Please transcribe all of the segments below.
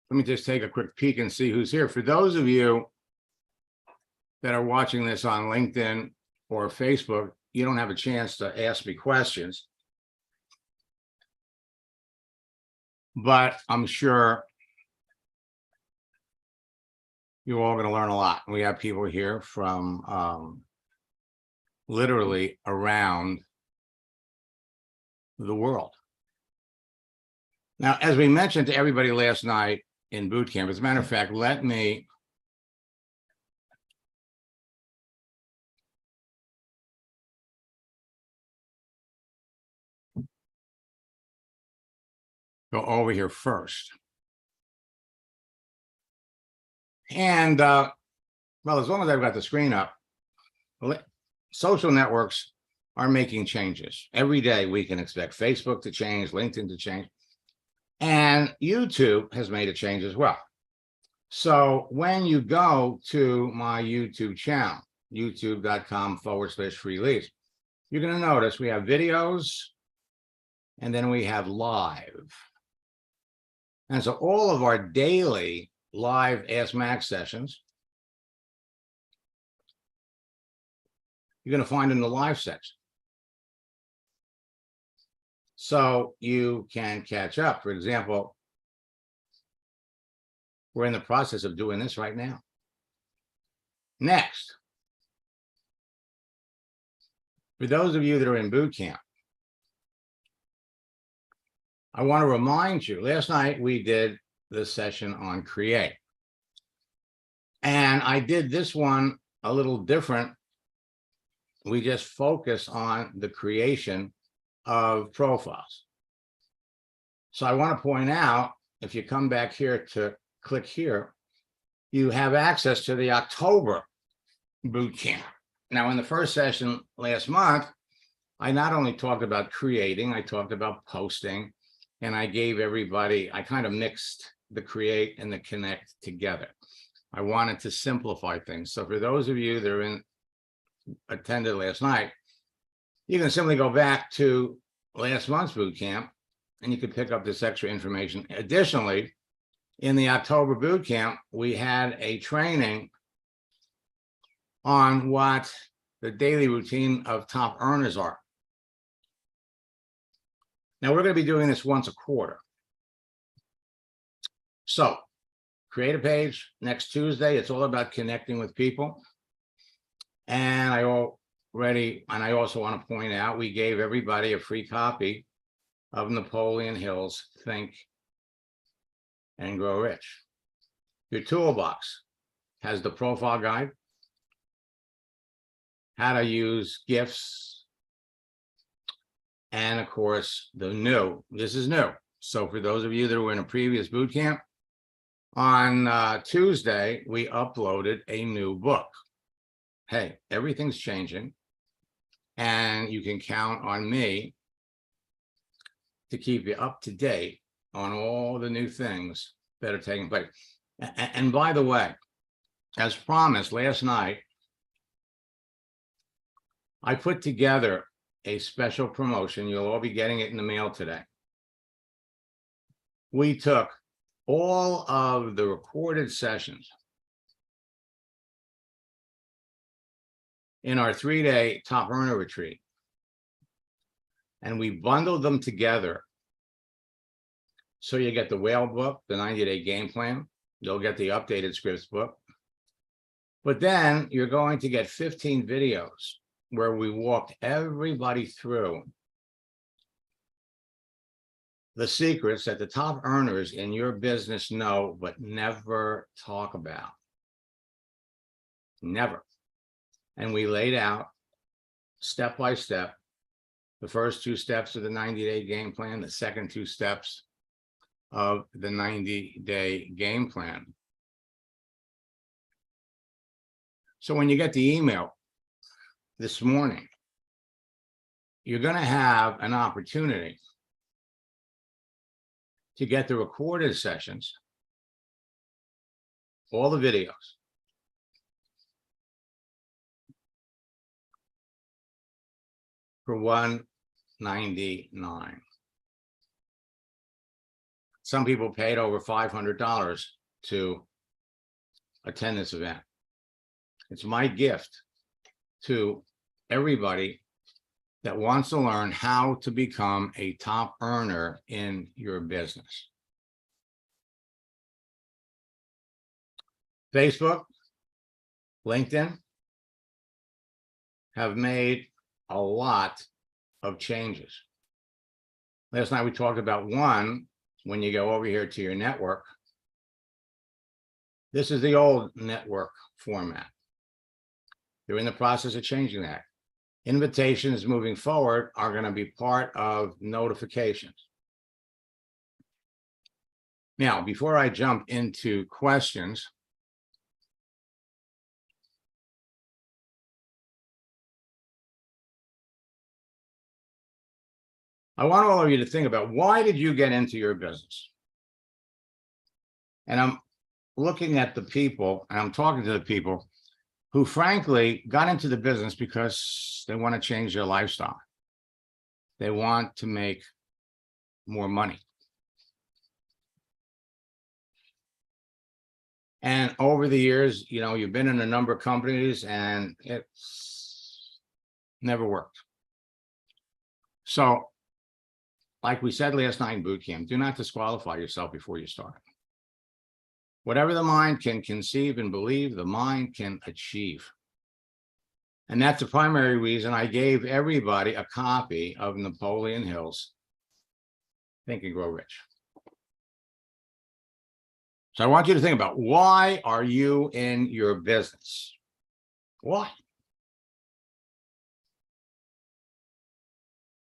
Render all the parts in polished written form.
Let me just take a quick peek and see who's here. For those of you that are watching this on LinkedIn or Facebook, you don't have a chance to ask me questions, but I'm sure you're all going to learn a lot. We have people here from literally around the world. Now, as we mentioned to everybody last night in boot camp, as a matter of fact, let me go over here first. And well, as long as I've got the screen up, social networks are making changes. Every day we can expect Facebook to change, LinkedIn to change, and YouTube has made a change as well. So when you go to my YouTube channel, youtube.com/free leads, you're going to notice we have videos and then we have live. And so all of our daily live Ask Max sessions, you're going to find in the live section. So you can catch up. For example, we're in the process of doing this right now. Next, for those of you that are in boot camp, I want to remind you, last night we did the session on Create. And I did this one a little different. We just focus on the creation of profiles. So I want to point out, if you come back here to click here, you have access to the October boot camp. Now, in the first session last month, I not only talked about creating, I talked about posting, and I gave everybody, I kind of mixed the create and the connect together. I wanted to simplify things. So for those of you that are attended last night, you can simply go back to last month's boot camp and you can pick up this extra information. Additionally, in the October boot camp, we had a training on what the daily routine of top earners are. Now we're going to be doing this once a quarter. So create a page next Tuesday. It's all about connecting with people. And I also want to point out, we gave everybody a free copy of Napoleon Hill's Think and Grow Rich. Your toolbox has the profile guide, how to use GIFs, and of course, this is new. So for those of you that were in a previous boot camp, on Tuesday, we uploaded a new book. Hey, everything's changing, and you can count on me to keep you up to date on all the new things that are taking place. And by the way, as promised last night, I put together a special promotion. You'll all be getting it in the mail today. We took all of the recorded sessions in our 3-day top earner retreat, and we bundled them together. So you get the whale book, the 90-day game plan. You'll get the updated scripts book. But then you're going to get 15 videos where we walked everybody through the secrets that the top earners in your business know, but never talk about. Never. And we laid out step by step the first 2 steps of the 90-day game plan, the second 2 steps of the 90-day game plan. So when you get the email this morning, you're going to have an opportunity to get the recorded sessions, all the videos, for $199. Some people paid over $500 to attend this event. It's my gift to everybody that wants to learn how to become a top earner in your business. Facebook, LinkedIn have made a lot of changes. Last night we talked about one. When you go over here to your network, this is the old network format. They're in the process of changing that. Invitations moving forward are going to be part of notifications. Now, before I jump into questions, I want all of you to think about, why did you get into your business? And I'm looking at the people, and I'm talking to the people who frankly got into the business because they want to change their lifestyle. They want to make more money. And over the years, you know, you've been in a number of companies and it's never worked. So, like we said last night in boot camp, do not disqualify yourself before you start. Whatever the mind can conceive and believe, the mind can achieve. And that's the primary reason I gave everybody a copy of Napoleon Hill's Think and Grow Rich. So I want you to think about, why are you in your business? Why?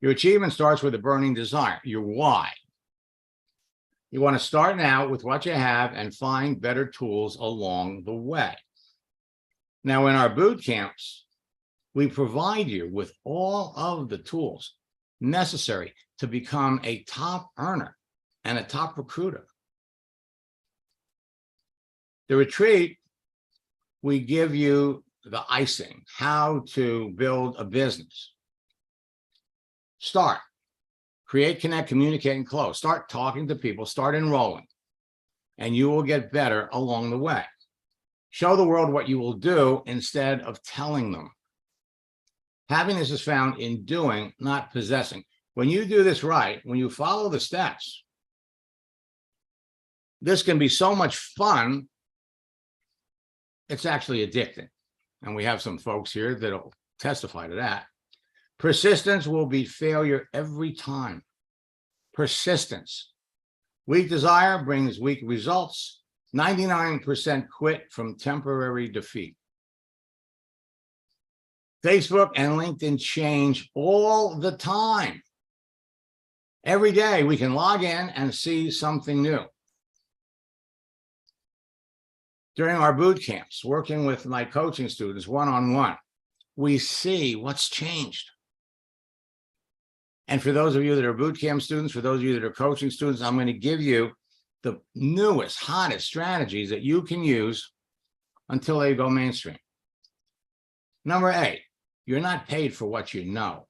Your achievement starts with a burning desire, your why. You want to start now with what you have and find better tools along the way. Now, in our boot camps, we provide you with all of the tools necessary to become a top earner and a top recruiter. The retreat, we give you the icing, how to build a business. Start, create, connect, communicate, and close. Start talking to people, start enrolling, and you will get better along the way. Show the world what you will do instead of telling them. Happiness is found in doing, not possessing. When you do this right, when you follow the steps, this can be so much fun, it's actually addicting. And we have some folks here that'll testify to that. Persistence will beat failure every time. Persistence. Weak desire brings weak results. 99% quit from temporary defeat. Facebook and LinkedIn change all the time. Every day we can log in and see something new. During our boot camps, working with my coaching students one-on-one, we see what's changed. And for those of you that are boot camp students, for those of you that are coaching students, I'm going to give you the newest, hottest strategies that you can use until they go mainstream. Number 8, you're not paid for what you know.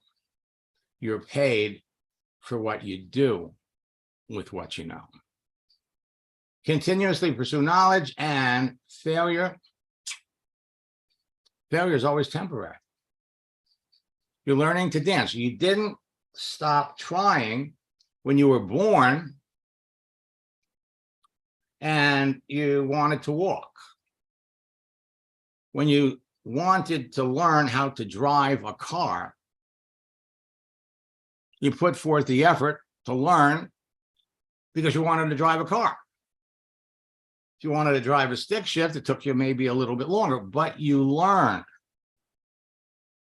You're paid for what you do with what you know. Continuously pursue knowledge, and failure is always temporary. You're learning to dance. You didn't stop trying when you were born and you wanted to walk. When you wanted to learn how to drive a car, you put forth the effort to learn because you wanted to drive a car. If you wanted to drive a stick shift, it took you maybe a little bit longer, but you learned.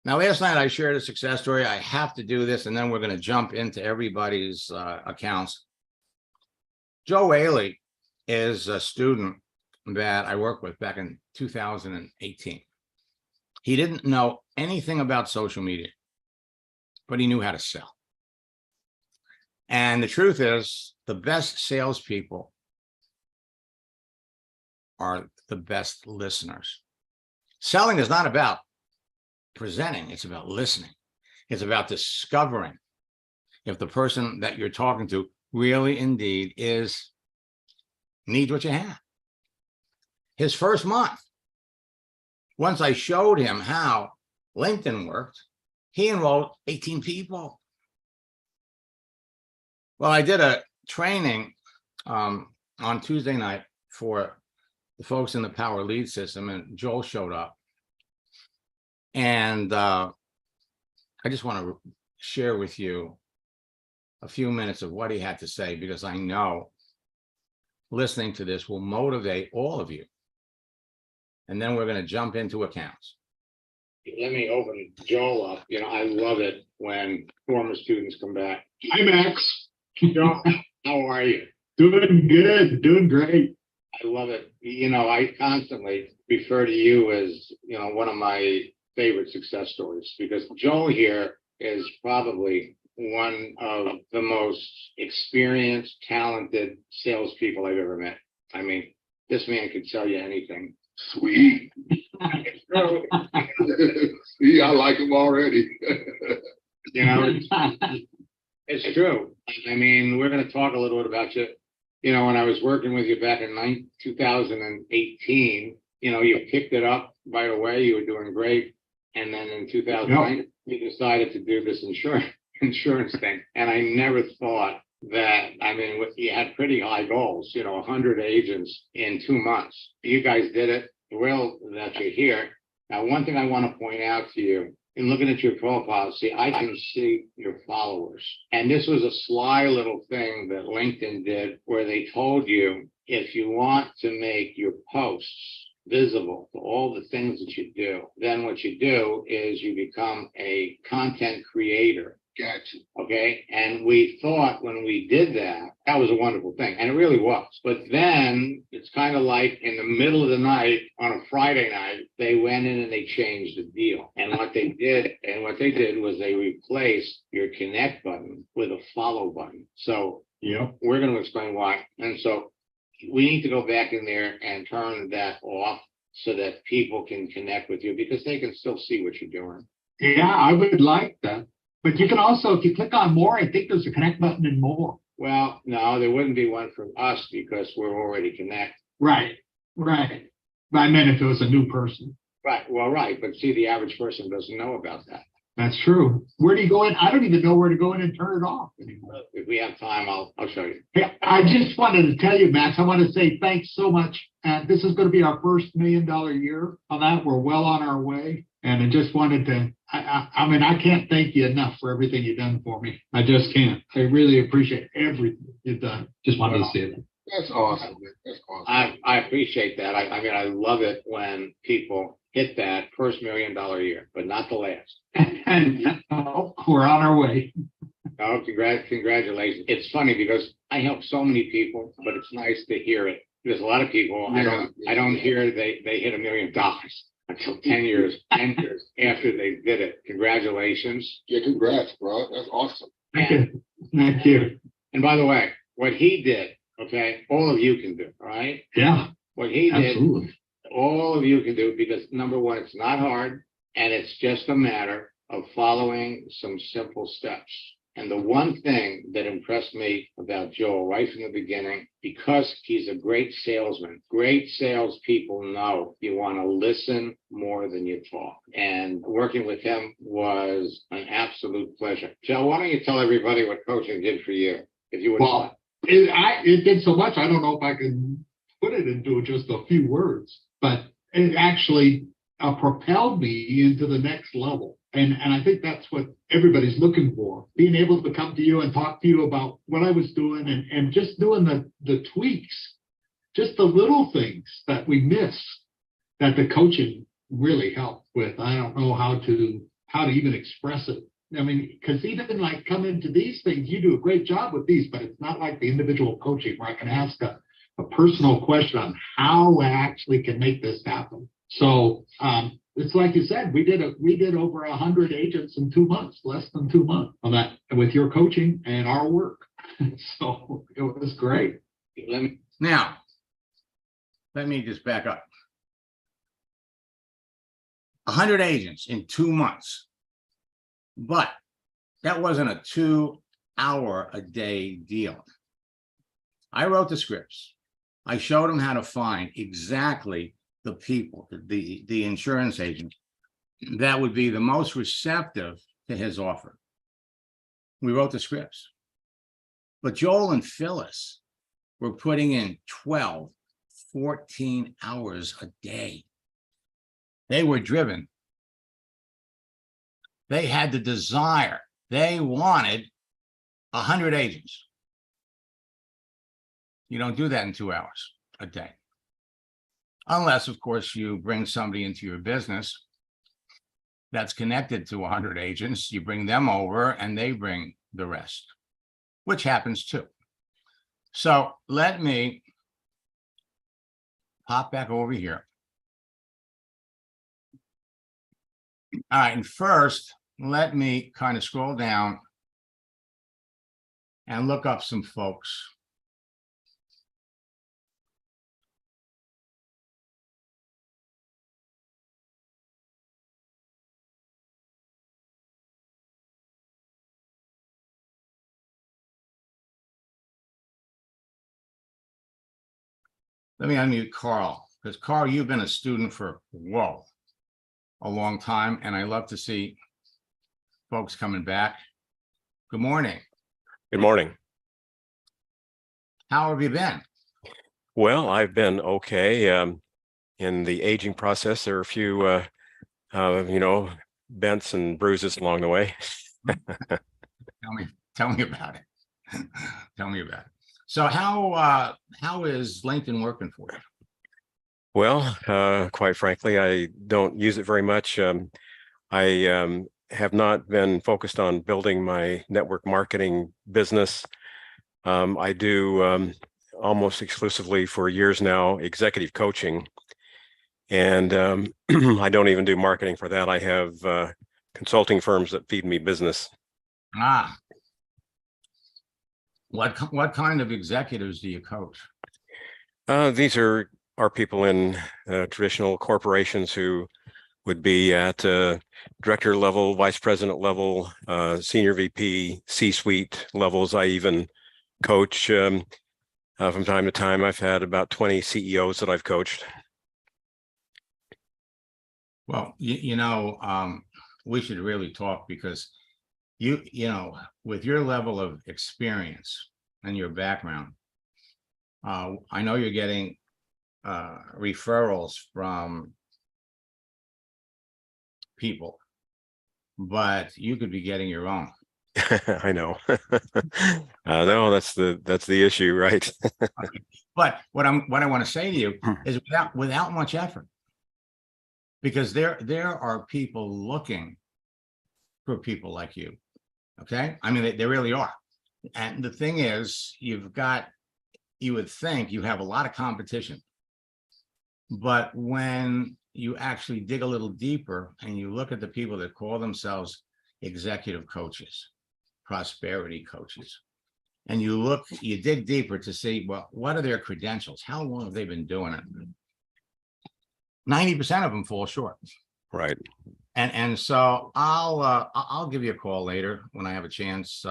Now, last night I shared a success story. I have to do this, and then we're going to jump into everybody's accounts. Joe Whaley is a student that I worked with back in 2018. He didn't know anything about social media, but he knew how to sell. And the truth is, the best salespeople are the best listeners. Selling is not about presenting, it's about listening. It's about discovering if the person that you're talking to really indeed needs what you have. His first month, once I showed him how LinkedIn worked, he enrolled 18 people. Well, I did a training on Tuesday night for the folks in the Power Lead system, and Joel showed up. And I just want to share with you a few minutes of what he had to say, because I know listening to this will motivate all of you. And then we're going to jump into accounts. Let me open Joel up. You know, I love it when former students come back. Hi, Max. Joel, how are you? Doing good, doing great. I love it. You know, I constantly refer to you as, you know, one of my favorite success stories, because Joel here is probably one of the most experienced, talented salespeople I've ever met. I mean, this man could sell you anything. Sweet. See, I like him already. You know, it's true. I mean, we're going to talk a little bit about you. You know, when I was working with you back in 2018, you know, you picked it up right away. You were doing great. And then in 2009, you decided to do this insurance thing. And I never thought that, I mean, you had pretty high goals, you know, 100 agents in 2 months. You guys did it. Thrilled that you're here. Now, one thing I want to point out to you, in looking at your profile, see, I can see your followers. And this was a sly little thing that LinkedIn did, where they told you, if you want to make your posts visible to all the things that you do, then what you do is you become a content creator. Gotcha. Okay. And we thought when we did that, that was a wonderful thing. And it really was. But then it's kind of like in the middle of the night on a Friday night, they went in and they changed the deal. And what they did was they replaced your connect button with a follow button. So we're going to explain why. And so we need to go back in there and turn that off so that people can connect with you, because they can still see what you're doing. Yeah, I would like that. But you can also, if you click on more, I think there's a connect button and more. Well, no, there wouldn't be one for us because we're already connected. Right. I meant if it was a new person. Right. Well, right. But see, the average person doesn't know about that. That's true. Where do you go in? I don't even know where to go in and turn it off anymore. If we have time, I'll show you. Hey, I just wanted to tell you, Max, I want to say thanks so much. This is going to be our first $1 million year on that. We're well on our way. And I just wanted to, I mean, I can't thank you enough for everything you've done for me. I just can't. I really appreciate everything you've done. Just wanted to say that. That's awesome. That's awesome. I appreciate that. I mean, I love it when people hit that first $1 million year, but not the last. We're on our way. Oh, congratulations. It's funny because I help so many people, but it's nice to hear it. There's a lot of people I don't hear they hit $1 million until 10 years after they did it. Congratulations. Yeah, congrats, bro. That's awesome. Thank you. And by the way, what he did, okay, all of you can do, all right? Yeah. What he did, absolutely. all of you can do, because number one, it's not hard, and it's just a matter of following some simple steps. And the one thing that impressed me about Joel right from the beginning, because he's a great salesman, great salespeople know you want to listen more than you talk. And working with him was an absolute pleasure. Joe, why don't you tell everybody what coaching did for you, if you would. Well, it did so much, I don't know if I can put it into just a few words, but it actually propelled me into the next level. And I think that's what everybody's looking for, being able to come to you and talk to you about what I was doing and just doing the tweaks, just the little things that we miss that the coaching really helped with. I don't know how to even express it. I mean, because even like coming to these things, you do a great job with these, but it's not like the individual coaching where I can ask a personal question on how I actually can make this happen. So it's like you said, we did over 100 agents in 2 months, less than 2 months on that with your coaching and our work. So it was great. Now, let me just back up. 100 agents in 2 months, but that wasn't a 2-hour a day deal. I wrote the scripts. I showed him how to find exactly the people, the insurance agent that would be the most receptive to his offer. We wrote the scripts. But Joel and Phyllis were putting in 12, 14 hours a day. They were driven. They had the desire. They wanted 100 agents. You don't do that in 2 hours a day. Unless, of course, you bring somebody into your business that's connected to 100 agents. You bring them over and they bring the rest, which happens too. So let me pop back over here. All right, and first, let me kind of scroll down and look up some folks. Let me unmute Carl, because Carl, you've been a student for, a long time, and I love to see folks coming back. Good morning. Good morning. How have you been? Well, I've been okay. In the aging process, there are a few, bents and bruises along the way. Tell me about it. Tell me about it. So how is LinkedIn working for you? Well, quite frankly, I don't use it very much. I have not been focused on building my network marketing business. I do almost exclusively for years now executive coaching, and I don't even do marketing for that. I have consulting firms that feed me business. Ah, what kind of executives do you coach? These are people in traditional corporations who would be at director level, vice president level, senior VP, C-suite levels. I even coach from time to time. I've had about 20 CEOs that I've coached. Well, we should really talk, because with your level of experience and your background, I know you're getting referrals from people, but you could be getting your own. I know. No, that's the issue, right? But what I want to say to you is without much effort, because there are people looking for people like you. Okay, I mean, they really are. And the thing is, you would think you have a lot of competition, but when you actually dig a little deeper and you look at the people that call themselves executive coaches, prosperity coaches, and you dig deeper to see, well, what are their credentials? How long have they been doing it? 90% of them fall short. Right. And so I'll give you a call later when I have a chance,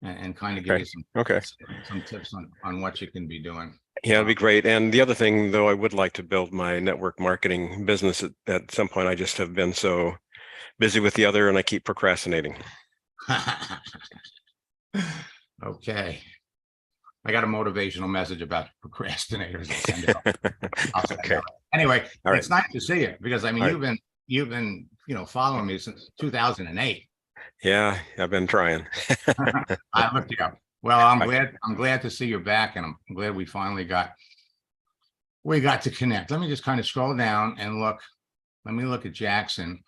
and kind of give you some tips on what you can be doing. Yeah, it'd be great. And the other thing, though, I would like to build my network marketing business at some point. I just have been so busy with the other, and I keep procrastinating. Okay. I got a motivational message about procrastinators. I'll send it out. Anyway, it's nice to see you, because I mean, you've been following me since 2008. Yeah, I've been trying. I looked you up. Well, I'm glad to see you're back, and I'm glad we finally got to connect. Let me just kind of scroll down and look. Let me look at Jackson.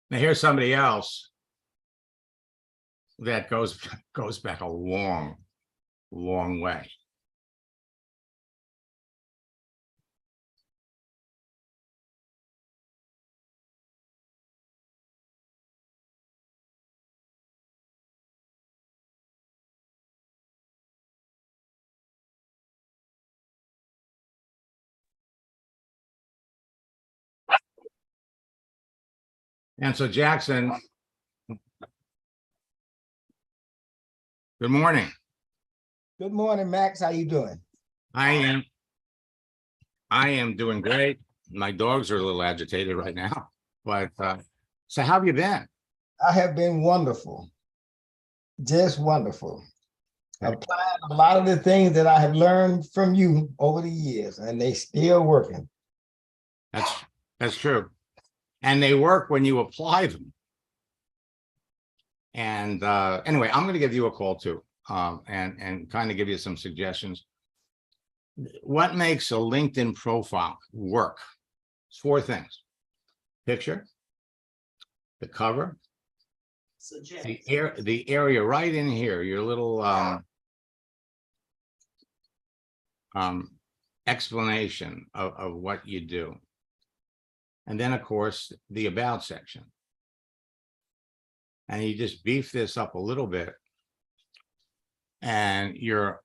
Now here's somebody else that goes back a long way. And so Jackson. Good morning. Good morning, Max. How you doing? I am doing great. My dogs are a little agitated right now, but so how have you been? I have been wonderful. Just wonderful. Okay. Applying a lot of the things that I have learned from you over the years, and they still working. That's true. And they work when you apply them. And anyway, I'm going to give you a call too, and kind of give you some suggestions. What makes a LinkedIn profile work? It's 4 things: picture, the cover, the area right in here, your little explanation of what you do, and then of course the about section. And you just beef this up a little bit, and you're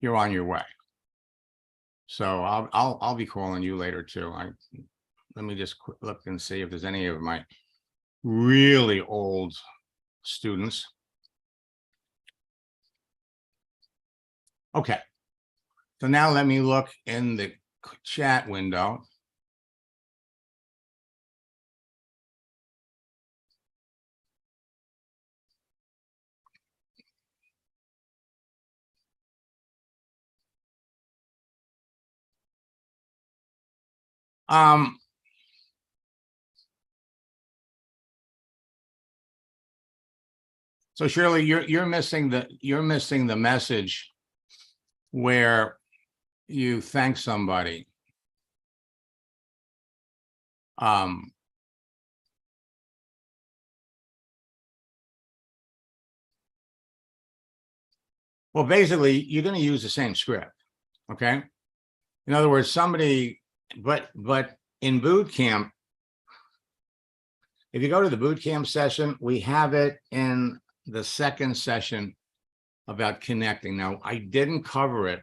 on your way. So I'll be calling you later too. Let me just look and see if there's any of my really old students. Okay. So now let me look in the chat window. So Shirley, you're missing the message where you thank somebody. Well, basically, you're going to use the same script, okay? In other words, somebody, but in boot camp, if you go to the boot camp session, we have it in the second session about connecting. Now, I didn't cover it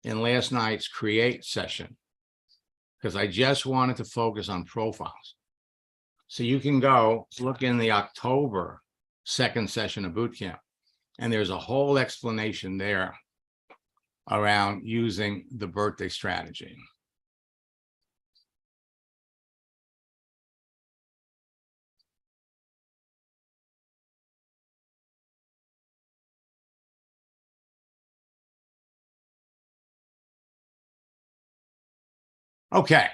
in last night's create session because I just wanted to focus on profiles. So you can go look in the October second session of boot camp, and there's a whole explanation there around using the birthday strategy. Okay.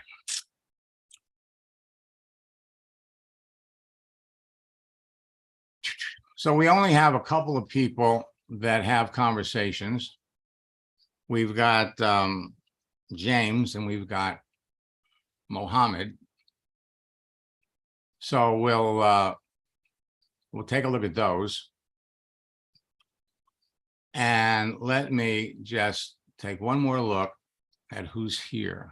So we only have a couple of people that have conversations. We've got James and we've got Mohammed. So we'll take a look at those. And let me just take one more look at who's here.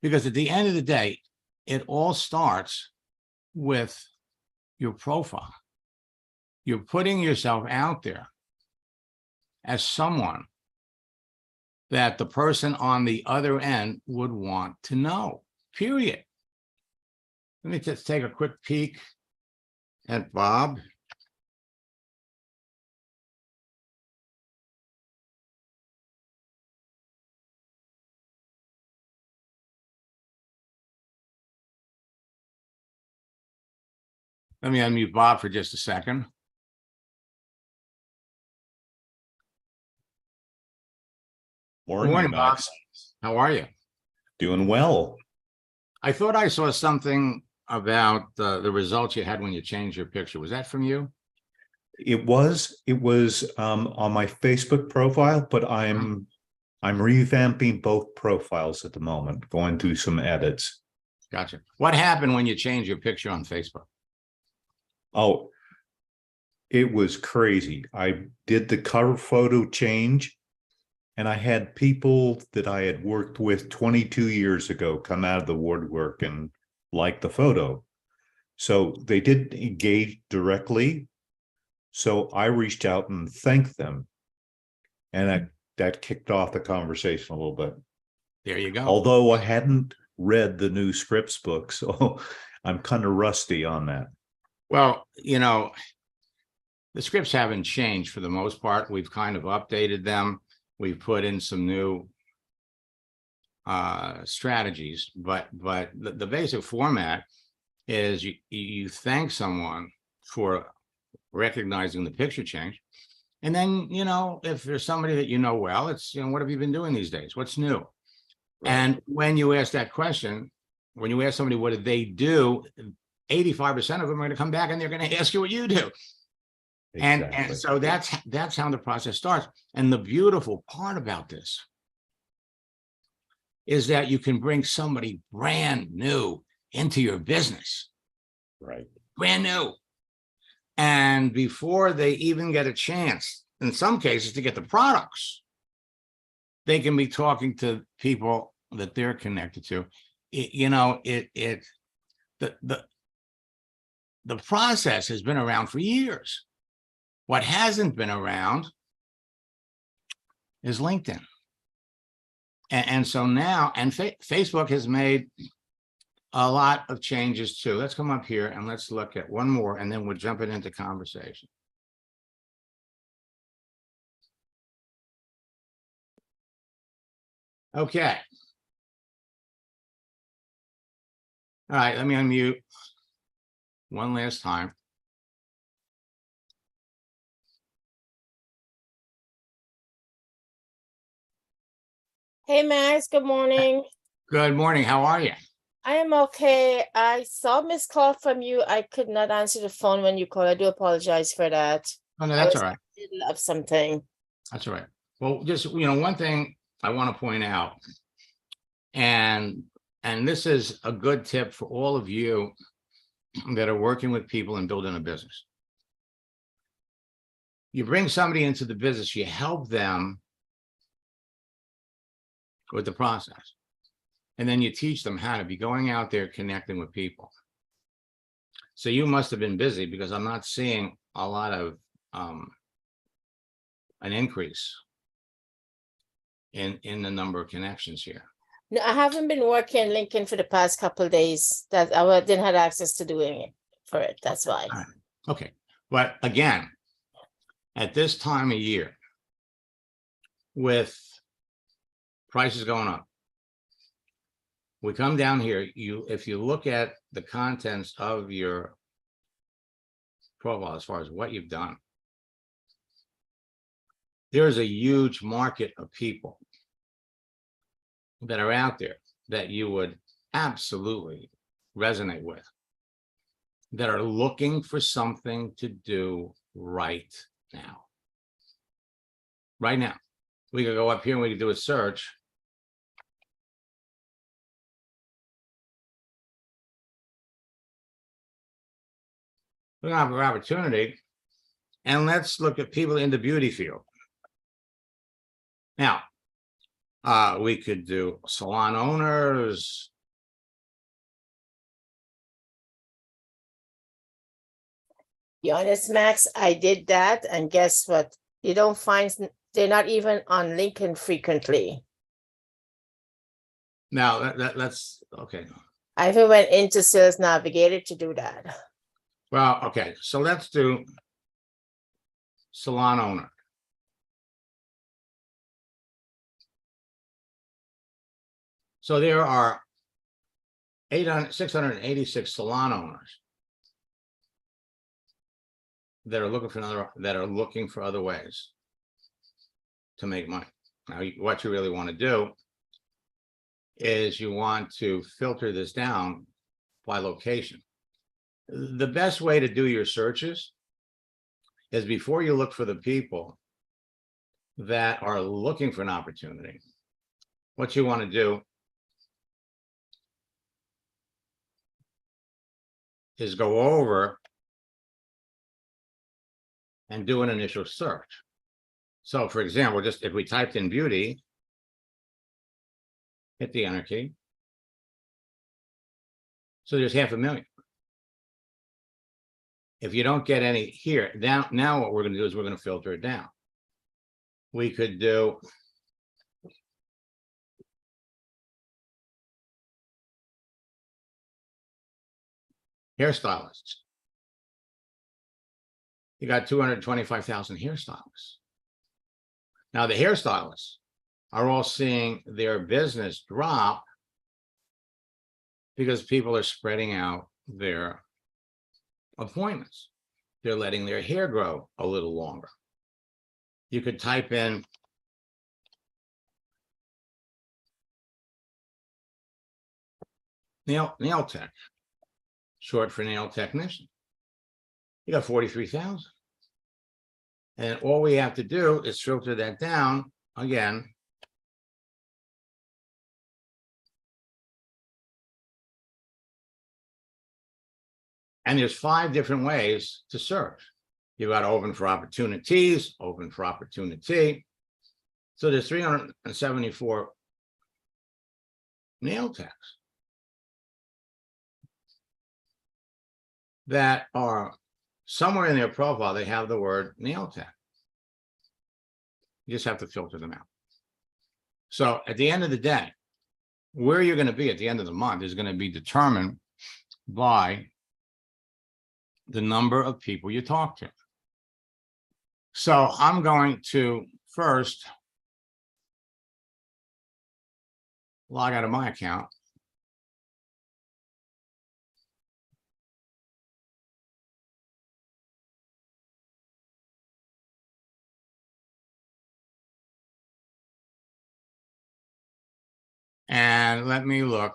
Because at the end of the day, it all starts with your profile. You're putting yourself out there as someone that the person on the other end would want to know, period. Let me just take a quick peek at Bob. Let me unmute Bob for just a second. Morning, Bob. Max. How are you? Doing well. I thought I saw something about the results you had when you changed your picture. Was that from you? It was on my Facebook profile, but I'm revamping both profiles at the moment, going through some edits. Gotcha. What happened when you changed your picture on Facebook? Oh, it was crazy. I did the cover photo change, and I had people that I had worked with 22 years ago come out of the woodwork and like the photo. So they didn't engage directly. So I reached out and thanked them. And that kicked off the conversation a little bit. There you go. Although I hadn't read the new Scripps book, so I'm kind of rusty on that. Well, you know, the scripts haven't changed for the most part. We've kind of updated them. We've put in some new strategies, but the basic format is you thank someone for recognizing the picture change. And then, you know, if there's somebody that you know well, it's, you know, what have you been doing these days? What's new? And when you ask that question, when you ask somebody what did they do, 85% of them are going to come back and they're going to ask you what you do. And Exactly. so that's how the process starts. And the beautiful part about this is that you can bring somebody brand new into your business, Right. brand new. And before they even get a chance, in some cases, to get the products, they can be talking to people that they're connected to. The process has been around for years. What hasn't been around is LinkedIn. And so now, and Facebook has made a lot of changes too. Let's come up here and let's look at one more, and then we'll jump it into conversation. Okay. All right, let me unmute one last time. Hey Max, good morning. Good morning. How are you? I am okay. I saw a missed call from you. I could not answer the phone when you called. I do apologize for that. Oh, no, I that's was all right. in the middle of something. That's all right. Well, just, you know, one thing I want to point out, and this is a good tip for all of you that are working with people and building a business. You bring somebody into the business, you help them with the process. And then you teach them how to be going out there connecting with people. So you must have been busy, because I'm not seeing a lot of an increase in the number of connections here. No, I haven't been working LinkedIn for the past couple of days. That I didn't have access to doing it for it. That's why. All right. Okay. But again, at this time of year, with prices going up, we come down here, if you look at the contents of your profile as far as what you've done, there's a huge market of people that are out there that you would absolutely resonate with, that are looking for something to do right now. Right now. We could go up here and we could do a search. We're gonna have an opportunity, and let's look at people in the beauty field. Now, we could do salon owners. Be honest, Max, I did that, and guess what? You don't find they're not even on LinkedIn frequently. Now let's okay. I even went into Sales Navigator to do that. Well, okay, so let's do salon owner. So there are 686 salon owners that are looking for other ways to make money. Now, what you really want to do is you want to filter this down by location. The best way to do your searches is, before you look for the people that are looking for an opportunity, what you want to do is go over and do an initial search. So for example, just if we typed in beauty, hit the enter key. So there's 500,000. If you don't get any here, now what we're going to do is we're going to filter it down. We could do hairstylists. You got 225,000 hairstylists. Now, the hairstylists are all seeing their business drop because people are spreading out their appointments. They're letting their hair grow a little longer. You could type in nail tech, short for nail technician. You got 43,000. And all we have to do is filter that down again. And there's 5 different ways to search. You got open for opportunities, open for opportunity. So there's 374 nail techs that are somewhere in their profile. They have the word nail tech. You just have to filter them out. So at the end of the day, where you're going to be at the end of the month is going to be determined by the number of people you talk to. So I'm going to first log out of my account. And let me look.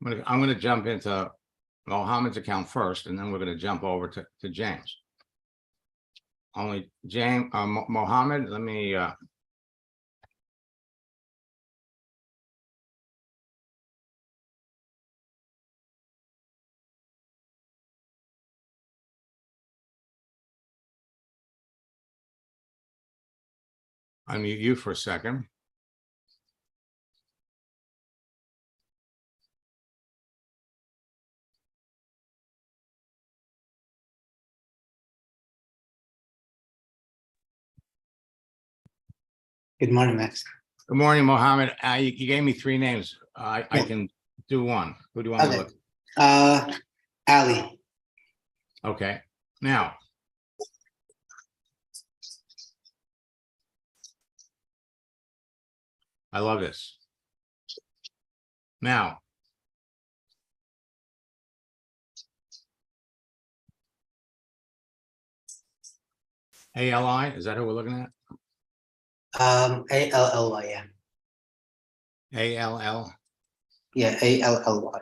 I'm going to jump into Mohammed's account first, and then we're going to jump over to James. Only James, Mohammed, let me unmute you for a second. Good morning, Max. Good morning, Mohammed. You gave me 3 names. I can do one. Who do you want me to look? Ali. Okay. Now, I love this. Now, ALI, is that who we're looking at? ALLY, yeah. ALL. Yeah, ALLY.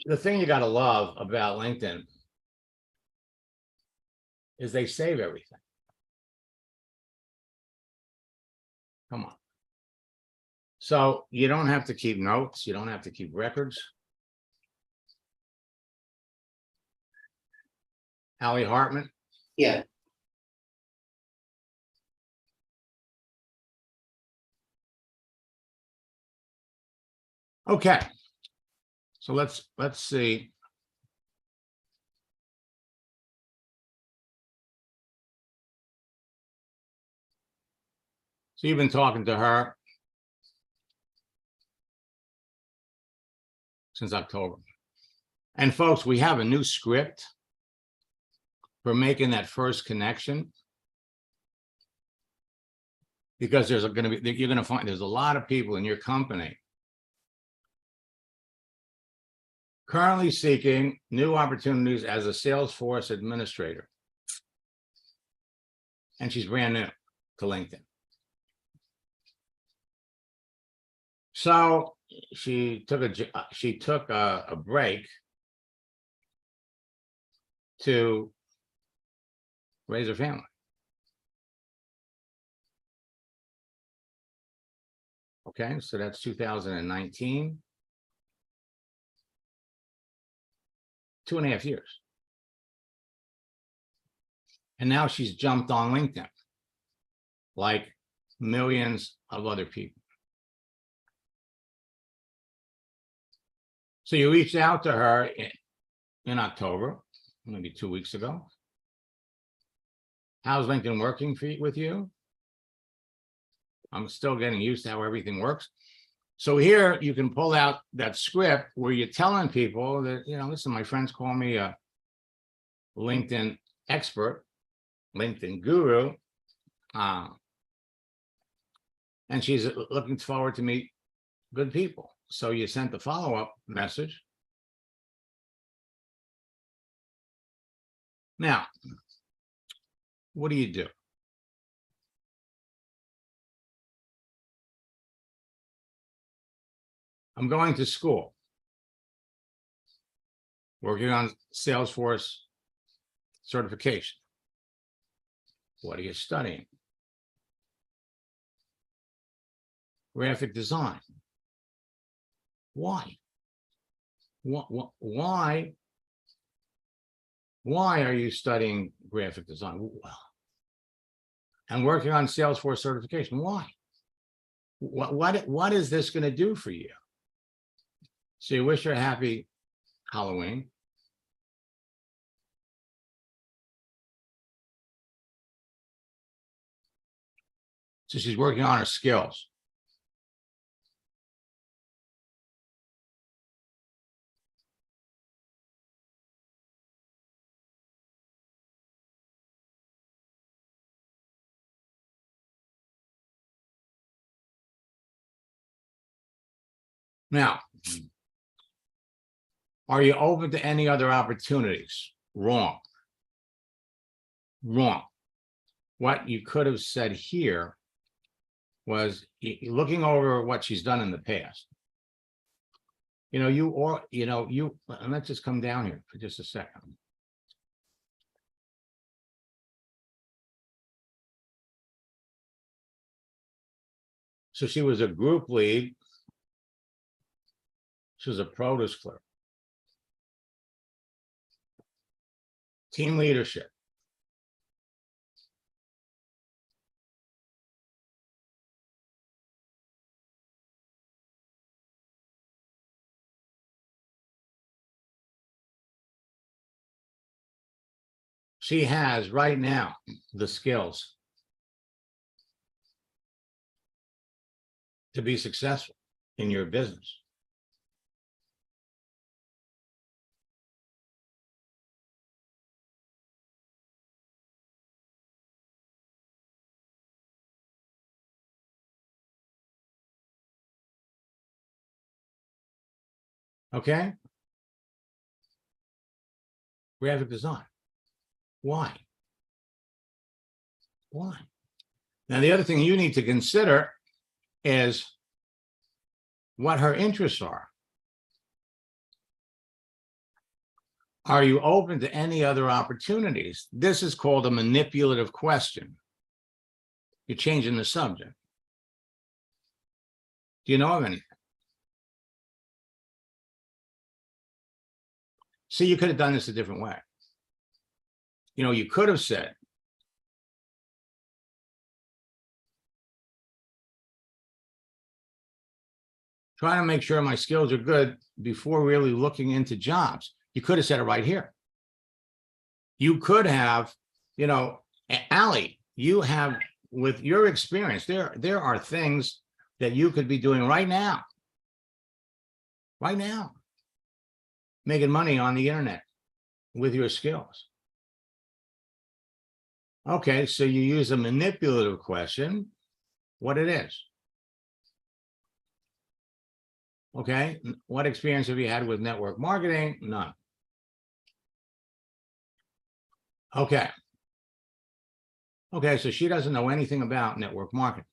The thing you got to love about LinkedIn is they save everything. Come on. So you don't have to keep notes. You don't have to keep records. Ali Hartman. Yeah. Okay. So let's see. So you've been talking to her since October. And folks, we have a new script for making that first connection, because you're going to find there's a lot of people in your company currently seeking new opportunities as a Salesforce administrator. And she's brand new to LinkedIn. So she took a break to raise her family. Okay, so that's 2019. 2.5 years. And now she's jumped on LinkedIn like millions of other people. So you reached out to her in October. maybe 2 weeks ago. How's LinkedIn working with you? I'm still getting used to how everything works. So here you can pull out that script where you're telling people that, listen, my friends call me a LinkedIn expert, LinkedIn guru. And she's looking forward to meet good people. So you sent the follow-up message. Now, what do? I'm going to school, working on Salesforce certification. What are you studying? Graphic design. Why? Why are you studying graphic design? And working on Salesforce certification. Why? What is this going to do for you? So you wish her a happy Halloween. So she's working on her skills. Now, are you open to any other opportunities? Wrong. Wrong. What you could have said here was looking over what she's done in the past. Let's just come down here for just a second. So she was a group lead. She was a produce clerk. Team leadership. She has right now the skills to be successful in your business. Okay? Graphic design. Why? Why? Now, the other thing you need to consider is what her interests are. Are you open to any other opportunities? This is called a manipulative question. You're changing the subject. Do you know of anything? See, you could have done this a different way. You could have said, trying to make sure my skills are good before really looking into jobs. You could have said it right here. You could have, Allie, you have, with your experience, there are things that you could be doing right now, making money on the internet with your skills. Okay, so you use a manipulative question, what it is. Okay, what experience have you had with network marketing? None. Okay. Okay, so she doesn't know anything about network marketing.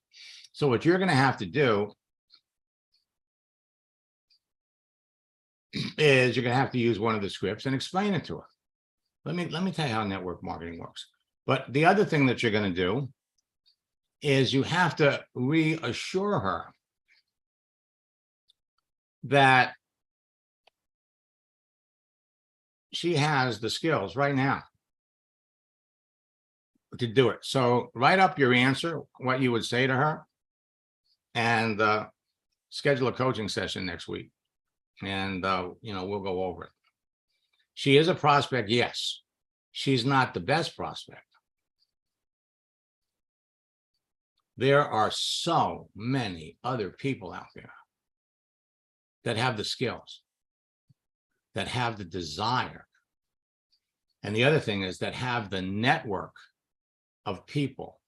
So what you're going to have to do is you're going to have to use one of the scripts and explain it to her. Let me tell you how network marketing works. But the other thing that you're going to do is you have to reassure her that she has the skills right now to do it. So write up your answer, what you would say to her, and schedule a coaching session next week. And, we'll go over it. She is a prospect, yes. she's not the best prospect. There are so many other people out there that have the skills, that have the desire. And the other thing is that have the network of people.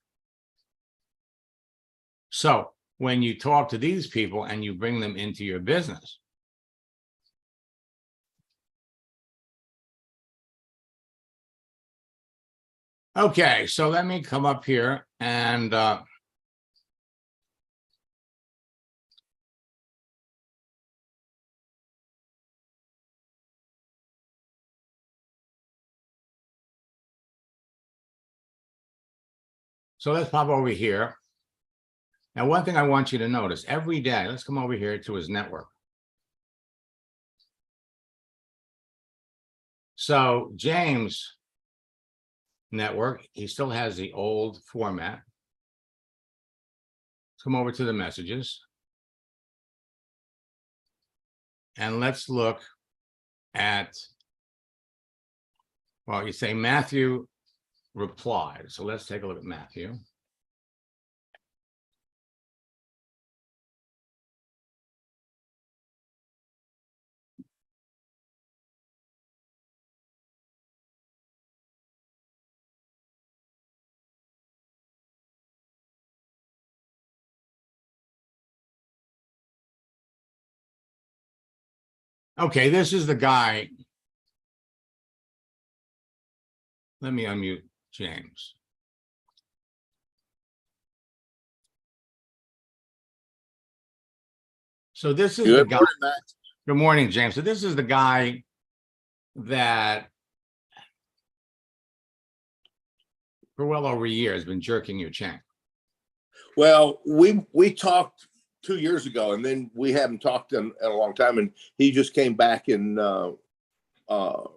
So when you talk to these people and you bring them into your business, okay, so let me come up here and so let's pop over here. Now, one thing I want you to notice every day, let's come over here to his network. So James' network, he still has the old format. Let's come over to the messages. And let's look at, well, you say Matthew replied. So let's take a look at Matthew. Okay, this is the guy. Let me unmute James. So this is the Good guy. morning, Max. Good morning, James. So this is the guy that for well over a year has been jerking your chain. Well, we talked 2 years ago, and then we haven't talked in a long time, and he just came back and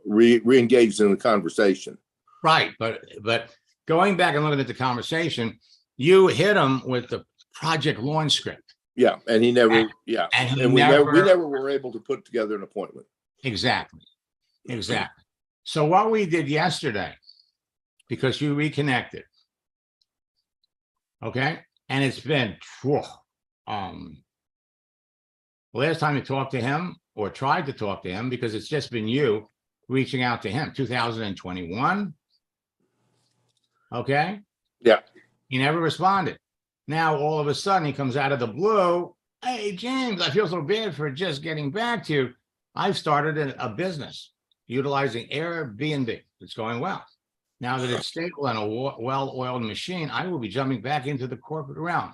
re-engaged in the conversation. Right, but going back and looking at the conversation, you hit him with the Project Launch script. Yeah, and he never, yeah, And he and we never, never were able to put together an appointment. exactly. So what we did yesterday, because you reconnected, okay, and it's been last time you talked to him or tried to talk to him, because it's just been you reaching out to him, 2021. Okay. Yeah. He never responded. Now, all of a sudden, he comes out of the blue. Hey, James, I feel so bad for just getting back to you. I've started a business utilizing Airbnb. It's going well. Now that it's stable and a well-oiled machine, I will be jumping back into the corporate realm,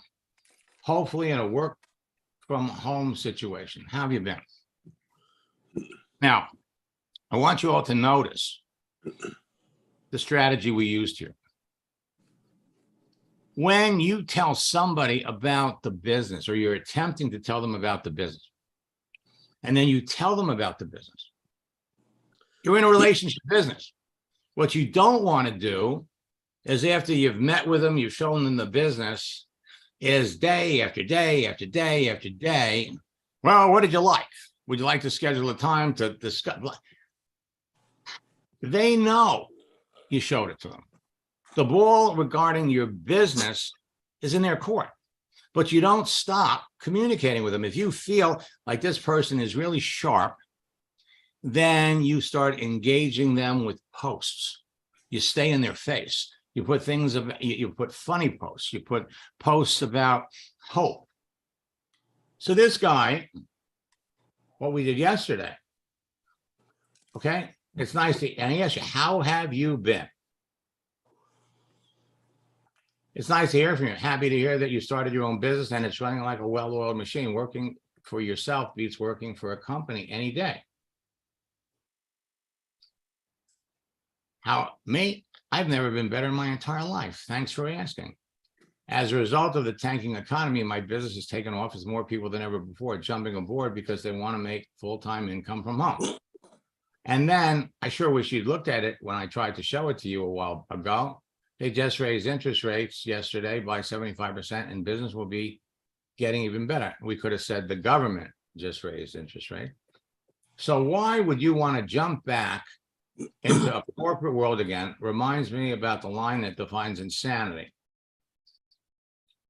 hopefully in a work from home situation. How have you been? Now, I want you all to notice the strategy we used here. When you tell somebody about the business, or you're attempting to tell them about the business, and then you tell them about the business, you're in a relationship business. What you don't want to do is, after you've met with them, you've shown them the business, is day after day after day after day. Well, what did you like? Would you like to schedule a time to discuss? They know you showed it to them. The ball regarding your business is in their court, but you don't stop communicating with them. If you feel like this person is really sharp, then you start engaging them with posts. You stay in their face. You put things about, you put funny posts. You put posts about hope. So this guy, what we did yesterday, okay, it's nice to, and he asked you, how have you been? It's nice to hear from you. Happy to hear that you started your own business and it's running like a well-oiled machine. Working for yourself beats working for a company any day. How, me? I've never been better in my entire life. Thanks for asking. As a result of the tanking economy, my business has taken off as more people than ever before jumping aboard because they want to make full-time income from home. And then I sure wish you'd looked at it when I tried to show it to you a while ago. They just raised interest rates yesterday by 75%, and business will be getting even better. We could have said the government just raised interest rate. So why would you want to jump back into a corporate world again reminds me about the line that defines insanity.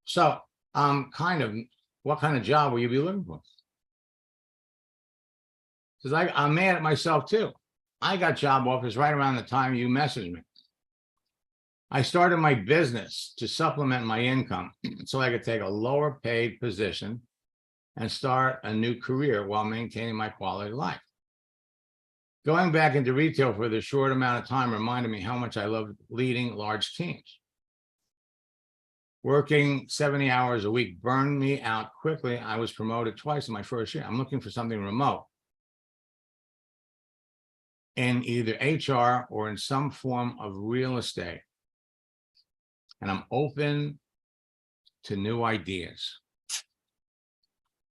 So what kind of job will you be looking for? Because I'm mad at myself too. I got job offers right around the time you messaged me. I started my business to supplement my income so I could take a lower paid position and start a new career while maintaining my quality of life. Going back into retail for the short amount of time reminded me how much I love leading large teams. Working 70 hours a week burned me out quickly. I was promoted twice in my first year. I'm looking for something remote in either HR or in some form of real estate. And I'm open to new ideas.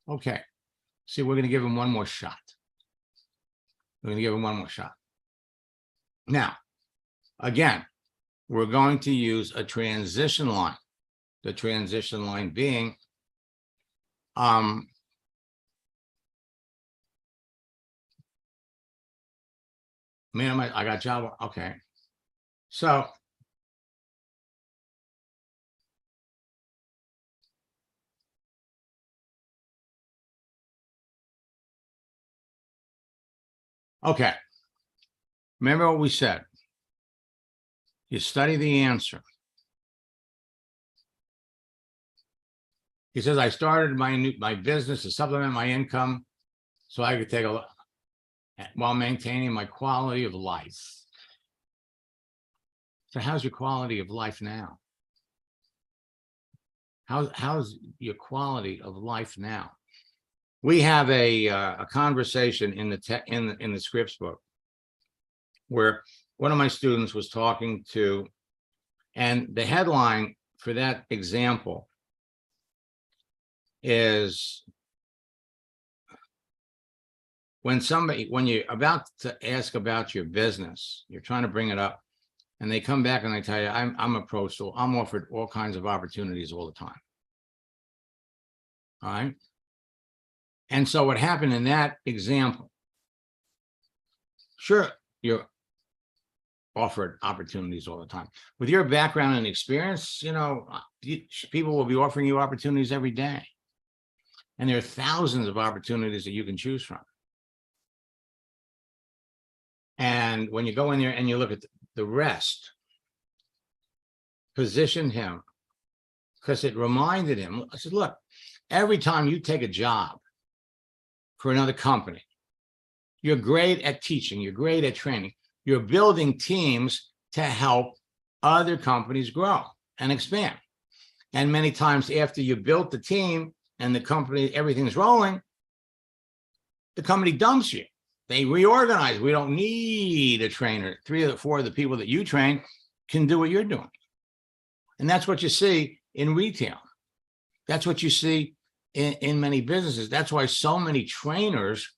Okay. See, we're going to give him one more shot. We're going to give him one more shot. Now, again, we're going to use a transition line. The transition line being, man, I got job. Okay. So okay. Remember what we said. You study the answer. He says, I started my business to supplement my income so I could take a look while maintaining my quality of life. So how's your quality of life now? How's your quality of life now? We have a conversation in the scripts book where one of my students was talking to, and the headline for that example is when you're about to ask about your business, you're trying to bring it up, and they come back and they tell you, I'm approached, so I'm offered all kinds of opportunities all the time. All right. And so what happened in that example, sure, you're offered opportunities all the time. With your background and experience, people will be offering you opportunities every day. And there are thousands of opportunities that you can choose from. And when you go in there and you look at the rest, position him, because it reminded him, I said, look, every time you take a job for another company, you're great at teaching, you're great at training, you're building teams to help other companies grow and expand. And many times after you built the team and the company, everything's rolling, the company dumps you. They reorganize. We don't need a trainer. 3 or 4 of the people that you train can do what you're doing. And that's what you see in retail. That's what you see in many businesses. That's why so many trainers,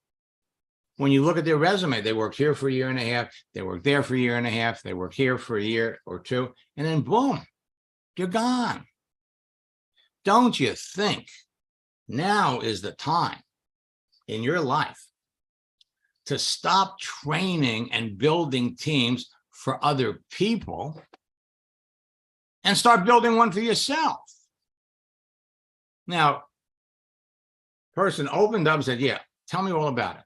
when you look at their resume, they work here for a year and a half, they work there for a year and a half, they work here for a year or 2, and then boom, you're gone. Don't you think now is the time in your life to stop training and building teams for other people and start building one for yourself? Now, person opened up and said, yeah, tell me all about it.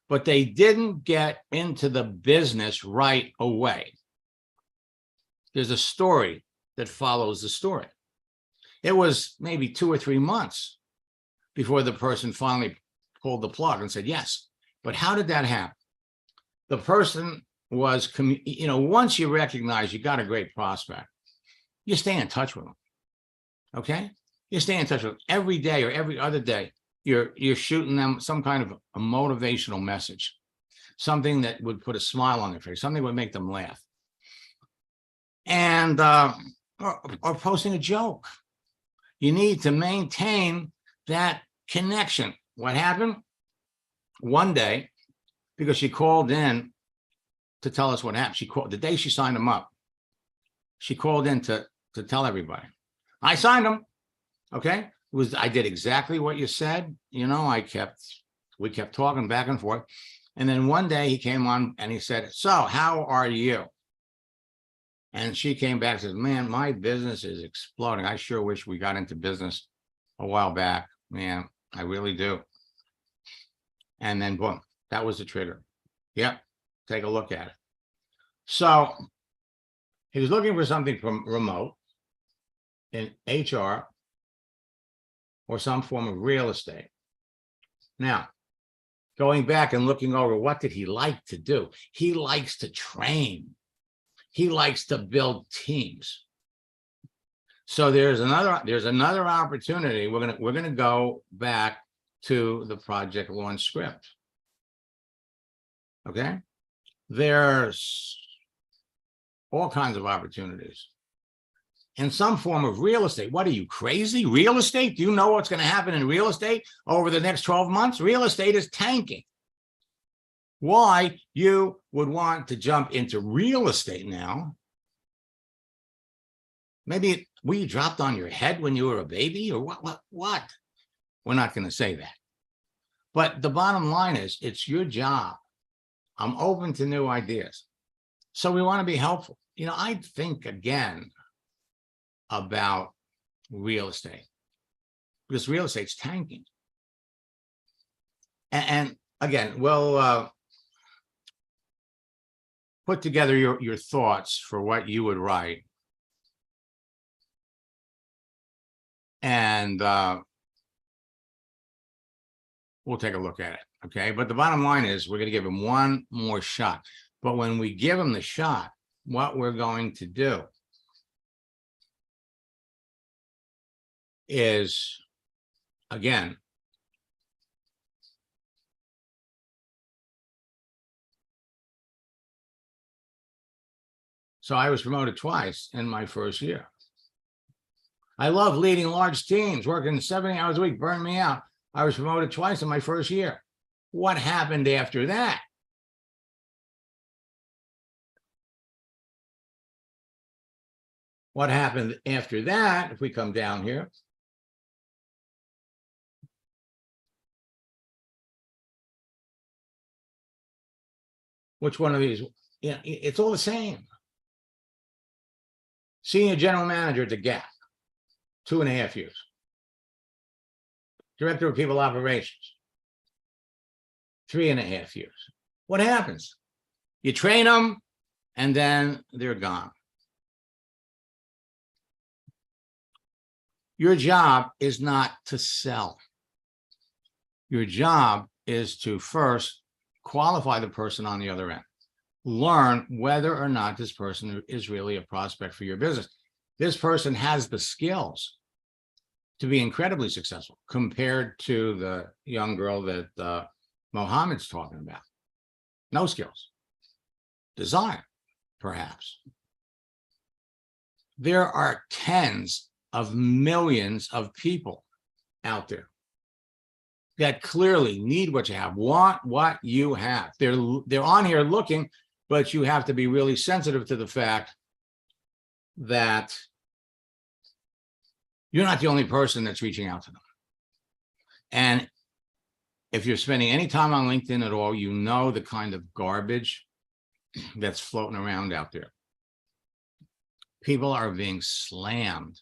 But they didn't get into the business right away. There's a story that follows the story. It was maybe 2 or 3 months before the person finally pulled the plug and said, yes. But how did that happen? The person was, once you recognize you got a great prospect, you stay in touch with them. Okay? You stay in touch with them every day or every other day. You're shooting them some kind of a motivational message, something that would put a smile on their face, something that would make them laugh. And or posting a joke. You need to maintain that connection. What happened? One day, because she called in to tell us what happened. She called the day she signed them up. She called in to tell everybody. I signed them. Okay. I did exactly what you said. We kept talking back and forth. And then one day he came on and he said, so how are you? And she came back and says, man, my business is exploding. I sure wish we got into business a while back. Man, I really do. And then boom, that was the trigger. Yep, take a look at it. So he was looking for something from remote in HR or some form of real estate. Now, going back and looking over, what did he like to do? He likes to train. He likes to build teams. So there's another opportunity. We're gonna go back to the project launch script. Okay, there's all kinds of opportunities in some form of real estate. What are you, crazy? Real estate? Do you know what's going to happen in real estate over the next 12 months? Real estate is tanking. Why you would want to jump into real estate now? Maybe we dropped on your head when you were a baby, or what? We're not going to say that. But the bottom line is, it's your job. I'm open to new ideas. So we want to be helpful. You know, I think again about real estate, because real estate's tanking. And again, we'll put together your thoughts for what you would write. And we'll take a look at it, okay? But the bottom line is, we're going to give him one more shot. But when we give him the shot, what we're going to do is, again, so I was promoted twice in my first year. I love leading large teams, working 70 hours a week, burned me out. I was promoted twice in my first year. What happened after that? What happened after that, if we come down here? Which one of these? Yeah, it's all the same. Senior general manager at the Gap, 2.5 years. Director of people operations, 3.5 years. What happens? You train them and then they're gone. Your job is not to sell. Your job is to first qualify the person on the other end. Learn whether or not this person is really a prospect for your business. This person has the skills to be incredibly successful compared to the young girl that Mohammed's talking about. No skills. Desire, perhaps. There are tens of millions of people out there that clearly need what you have, want what you have. They're on here looking, but you have to be really sensitive to the fact that you're not the only person that's reaching out to them. And if you're spending any time on LinkedIn at all, you know the kind of garbage that's floating around out there. People are being slammed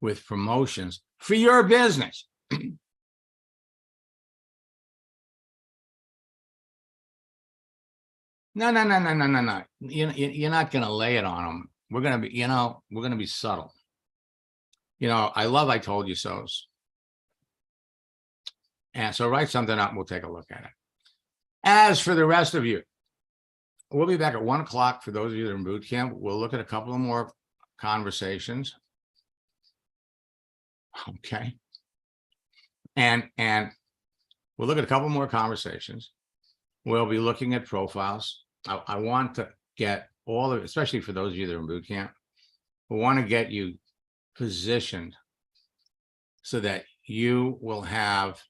with promotions for your business. No. You're not going to lay it on them. We're going to be, we're going to be subtle. I told you so's. And so write something up and we'll take a look at it. As for the rest of you, we'll be back at 1 o'clock for those of you that are in boot camp. We'll look at a couple of more conversations. Okay. And we'll look at a couple more conversations. We'll be looking at profiles. I want to get all of, especially for those of you that are in boot camp, we want to get you positioned so that you will have,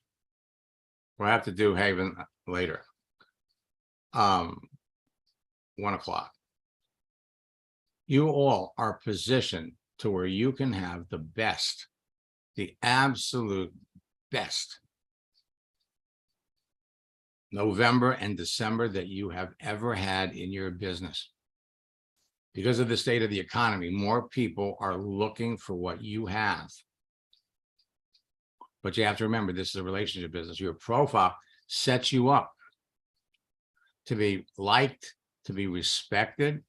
we'll have to do Haven later. 1 o'clock. You all are positioned to where you can have the best, the absolute best November and December that you have ever had in your business. Because of the state of the economy, more people are looking for what you have. But you have to remember, this is a relationship business. Your profile sets you up to be liked, to be respected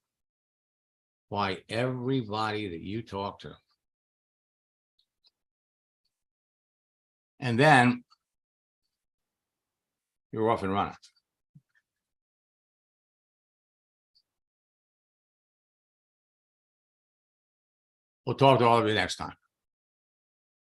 by everybody that you talk to. And then you're off and running. We'll talk to all of you next time.